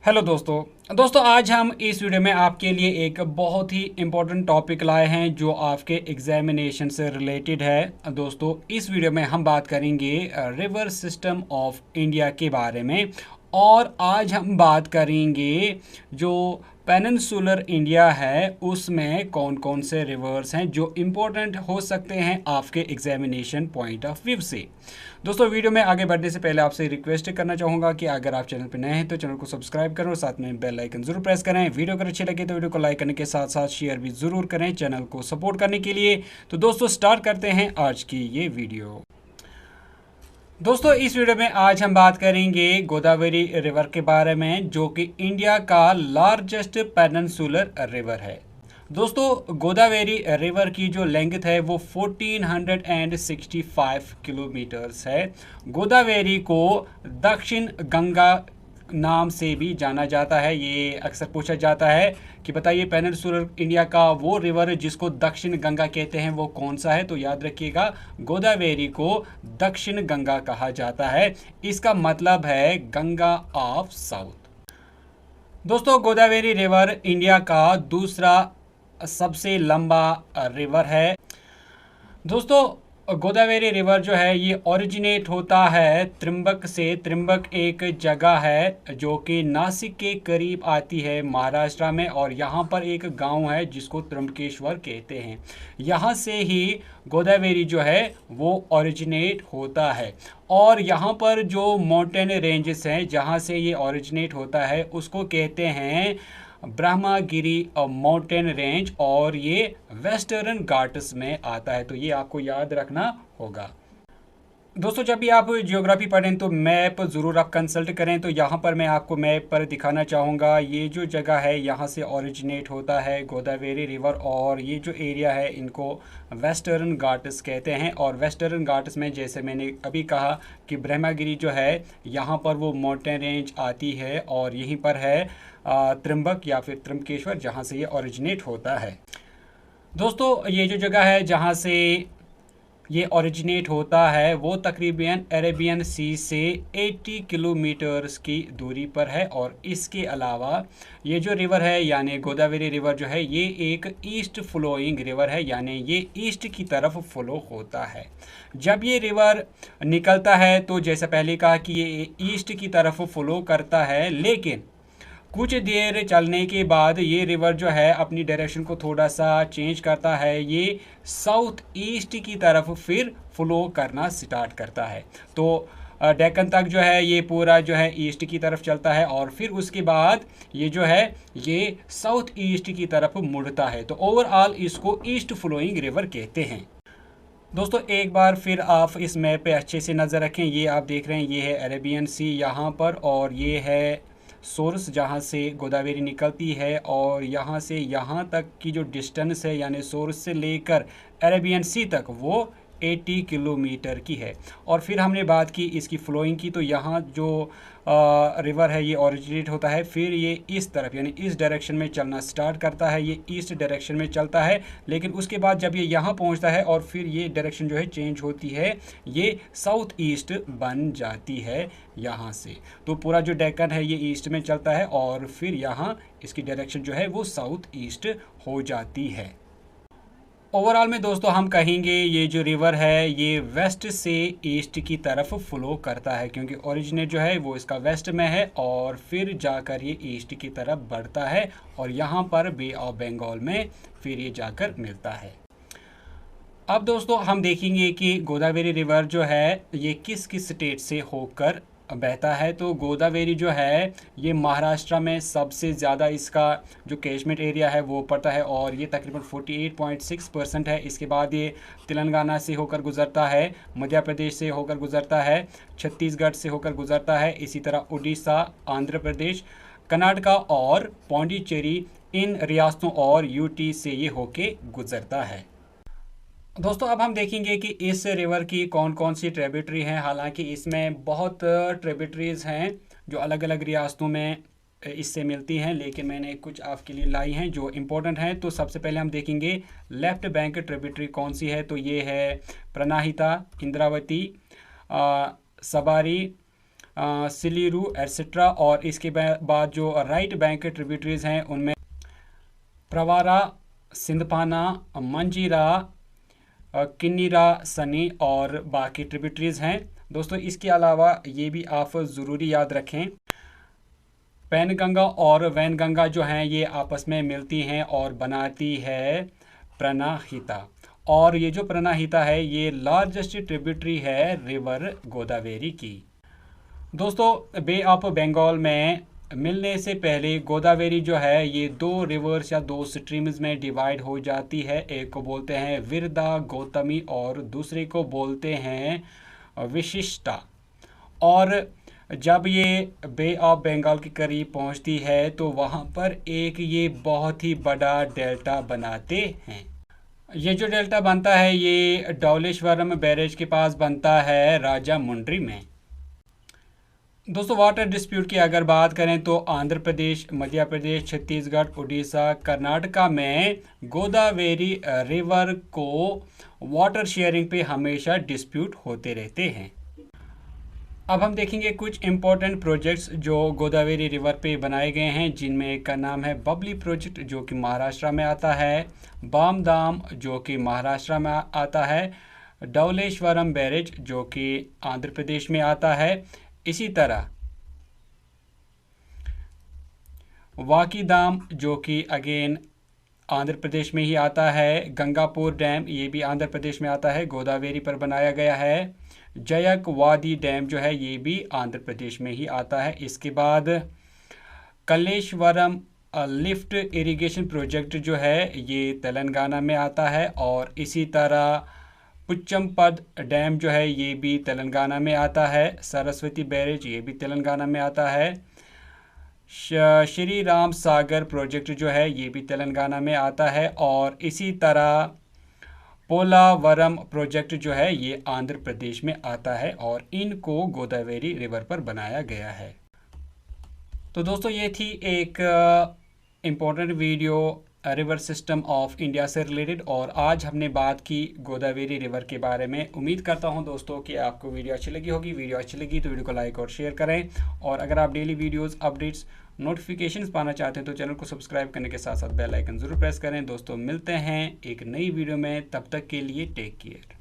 Hello दोस्तों आज हम इस वीडियो में आपके लिए एक बहुत ही इम्पोर्टेंट टॉपिक लाए हैं जो आपके एग्जामिनेशन से रिलेटेड है। दोस्तों इस वीडियो में हम बात करेंगे रिवर सिस्टम ऑफ इंडिया के बारे में। और आज हम बात करेंगे जो पेनिनसुलर इंडिया है उसमें कौन कौन से रिवर्स हैं जो इम्पोर्टेंट हो सकते हैं आपके एग्जामिनेशन पॉइंट ऑफ व्यू से। दोस्तों वीडियो में आगे बढ़ने से पहले आपसे रिक्वेस्ट करना चाहूँगा कि अगर आप चैनल पर नए हैं तो चैनल को सब्सक्राइब करें और साथ में बेल आइकन जरूर प्रेस करें। वीडियो अगर अच्छी लगे तो वीडियो को लाइक करने के साथ साथ शेयर भी ज़रूर करें चैनल को सपोर्ट करने के लिए। तो दोस्तों स्टार्ट करते हैं आज की ये वीडियो। दोस्तों इस वीडियो में आज हम बात करेंगे गोदावरी रिवर के बारे में जो कि इंडिया का लार्जेस्ट पेनिनसुलर रिवर है। दोस्तों गोदावरी रिवर की जो लेंथ है वो 1465 किलोमीटर्स है। गोदावरी को दक्षिण गंगा नाम से भी जाना जाता है। ये अक्सर पूछा जाता है कि बताइए पेनिनसुलर इंडिया का वो रिवर जिसको दक्षिण गंगा कहते हैं वो कौन सा है। तो याद रखिएगा गोदावरी को दक्षिण गंगा कहा जाता है। इसका मतलब है गंगा ऑफ साउथ। दोस्तों गोदावरी रिवर इंडिया का दूसरा सबसे लंबा रिवर है। दोस्तों गोदावरी रिवर जो है ये ओरिजिनेट होता है त्रिंबक से। त्रिंबक एक जगह है जो कि नासिक के करीब आती है महाराष्ट्र में, और यहाँ पर एक गांव है जिसको त्र्यंबकेश्वर कहते हैं। यहाँ से ही गोदावरी जो है वो ओरिजिनेट होता है। और यहाँ पर जो माउंटेन रेंजेस हैं जहाँ से ये ओरिजिनेट होता है उसको कहते हैं ब्रह्मागिरी माउंटेन रेंज, और ये वेस्टर्न घाट्स में आता है। तो ये आपको याद रखना होगा। दोस्तों जब भी आप जियोग्राफी पढ़ें तो मैप ज़रूर आप कंसल्ट करें। तो यहाँ पर मैं आपको मैप पर दिखाना चाहूँगा ये जो जगह है यहाँ से ओरिजिनेट होता है गोदावरी रिवर, और ये जो एरिया है इनको वेस्टर्न घाट्स कहते हैं। और वेस्टर्न घाट्स में जैसे मैंने अभी कहा कि ब्रह्मागिरी जो है यहाँ पर वो माउंटेन रेंज आती है, और यहीं पर है त्रिंबक या फिर त्र्यंबकेश्वर जहाँ से ये ओरिजिनेट होता है। दोस्तों ये जो जगह है जहाँ से ये ओरिजिनेट होता है वो तकरीबन अरेबियन सी से 80 किलोमीटर्स की दूरी पर है। और इसके अलावा ये जो रिवर है यानी गोदावरी रिवर जो है ये एक ईस्ट फ्लोइंग रिवर है, यानी ये ईस्ट की तरफ फ्लो होता है। जब ये रिवर निकलता है तो जैसे पहले कहा कि ये ईस्ट की तरफ फ्लो करता है, लेकिन कुछ देर चलने के बाद ये रिवर जो है अपनी डायरेक्शन को थोड़ा सा चेंज करता है। ये साउथ ईस्ट की तरफ फिर फ्लो करना स्टार्ट करता है। तो डेक्कन तक जो है ये पूरा जो है ईस्ट की तरफ चलता है, और फिर उसके बाद ये जो है ये साउथ ईस्ट की तरफ मुड़ता है। तो ओवरऑल इसको ईस्ट फ्लोइंग रिवर कहते हैं। दोस्तों एक बार फिर आप इस मैप पे अच्छे से नज़र रखें। ये आप देख रहे हैं ये है अरेबियन सी यहाँ पर, और ये है सोर्स जहाँ से गोदावरी निकलती है, और यहाँ से यहाँ तक की जो डिस्टेंस है यानी सोर्स से लेकर अरेबियन सी तक वो 80 किलोमीटर की है। और फिर हमने बात की इसकी फ्लोइंग की, तो यहाँ जो रिवर है ये ओरिजिनेट होता है, फिर ये इस तरफ यानी इस डायरेक्शन में चलना स्टार्ट करता है। ये ईस्ट डायरेक्शन में चलता है, लेकिन उसके बाद जब ये यहाँ पहुँचता है और फिर ये डायरेक्शन जो है चेंज होती है, ये साउथ ईस्ट बन जाती है यहाँ से। तो पूरा जो डेक्कन है ये ईस्ट में चलता है, और फिर यहाँ इसकी डायरेक्शन जो है वो साउथ ईस्ट हो जाती है। ओवरऑल में दोस्तों हम कहेंगे ये जो रिवर है ये वेस्ट से ईस्ट की तरफ फ्लो करता है, क्योंकि ओरिजिनेट जो है वो इसका वेस्ट में है, और फिर जाकर ये ईस्ट की तरफ बढ़ता है, और यहाँ पर बे ऑफ बंगाल में फिर ये जाकर मिलता है। अब दोस्तों हम देखेंगे कि गोदावरी रिवर जो है ये किस किस स्टेट से होकर बहता है। तो गोदावरी जो है ये महाराष्ट्र में सबसे ज़्यादा इसका जो कैचमेंट एरिया है वो पड़ता है, और ये तकरीबन 48.6% है। इसके बाद ये तेलंगाना से होकर गुज़रता है, मध्य प्रदेश से होकर गुज़रता है, छत्तीसगढ़ से होकर गुज़रता है, इसी तरह उड़ीसा, आंध्र प्रदेश, कर्नाटका और पौंडीचेरी, इन रियासतों और यूटी से ये होके गुज़रता है। दोस्तों अब हम देखेंगे कि इस रिवर की कौन कौन सी ट्रिब्यूटरी हैं। हालांकि इसमें बहुत ट्रिब्यूटरीज़ हैं जो अलग अलग रियासतों में इससे मिलती हैं, लेकिन मैंने कुछ आपके लिए लाई हैं जो इम्पोर्टेंट हैं। तो सबसे पहले हम देखेंगे लेफ़्ट बैंक ट्रिब्यूटरी कौन सी है। तो ये है प्रनाहिता, इंद्रावती, सबारी, सिलीरू एटसेट्रा। और इसके बाद जो राइट बैंक के ट्रिब्यूटरीज हैं उनमें प्रवारा, सिंधपाना, मंजीरा, किन्नीरा, सनी और बाकी ट्रिब्यूटरीज हैं। दोस्तों इसके अलावा ये भी आप ज़रूरी याद रखें, पैनगंगा और वैनगंगा जो हैं ये आपस में मिलती हैं और बनाती है प्राणहिता। और ये जो प्राणहिता है ये लार्जेस्ट ट्रिब्यूटरी है रिवर गोदावरी की। दोस्तों बे ऑफ बंगाल में मिलने से पहले गोदावरी जो है ये 2 रिवर्स या 2 स्ट्रीम्स में डिवाइड हो जाती है। एक को बोलते हैं विरदा गौतमी और दूसरे को बोलते हैं विशिष्टा। और जब ये बे ऑफ बंगाल के करीब पहुंचती है तो वहां पर एक ये बहुत ही बड़ा डेल्टा बनाते हैं। ये जो डेल्टा बनता है ये धौलेश्वरम बैरेज के पास बनता है राजामुंड्री में। दोस्तों वाटर डिस्प्यूट की अगर बात करें तो आंध्र प्रदेश, मध्य प्रदेश, छत्तीसगढ़, उड़ीसा, कर्नाटका में गोदावरी रिवर को वाटर शेयरिंग पे हमेशा डिस्प्यूट होते रहते हैं। अब हम देखेंगे कुछ इम्पोर्टेंट प्रोजेक्ट्स जो गोदावरी रिवर पे बनाए गए हैं, जिनमें एक का नाम है बबली प्रोजेक्ट जो कि महाराष्ट्र में आता है, बामदाम जो कि महाराष्ट्र में आता है, धौलेश्वरम बैरेज जो कि आंध्र प्रदेश में आता है। इसी तरह वाकीदाम जो कि अगेन आंध्र प्रदेश में ही आता है, गंगापुर डैम ये भी आंध्र प्रदेश में आता है, गोदावरी पर बनाया गया है। जयक वादी डैम जो है ये भी आंध्र प्रदेश में ही आता है। इसके बाद कलेश्वरम लिफ्ट इरिगेशन प्रोजेक्ट जो है ये तेलंगाना में आता है। और इसी तरह पुच्चमपद डैम जो है ये भी तेलंगाना में आता है। सरस्वती बैरेज ये भी तेलंगाना में आता है। श्री राम सागर प्रोजेक्ट जो है ये भी तेलंगाना में आता है। और इसी तरह पोलावरम प्रोजेक्ट जो है ये आंध्र प्रदेश में आता है और इनको गोदावरी रिवर पर बनाया गया है। तो दोस्तों ये थी एक important video river system of India से रिलेटेड, और आज हमने बात की गोदावरी रिवर के बारे में। उम्मीद करता हूं दोस्तों कि आपको वीडियो अच्छी लगी होगी। वीडियो अच्छी लगी तो वीडियो को लाइक और शेयर करें, और अगर आप डेली वीडियोस, अपडेट्स, नोटिफिकेशंस पाना चाहते हैं तो चैनल को सब्सक्राइब करने के साथ साथ बेल आइकन ज़रूर प्रेस करें। दोस्तों मिलते हैं एक नई वीडियो में, तब तक के लिए टेक केयर।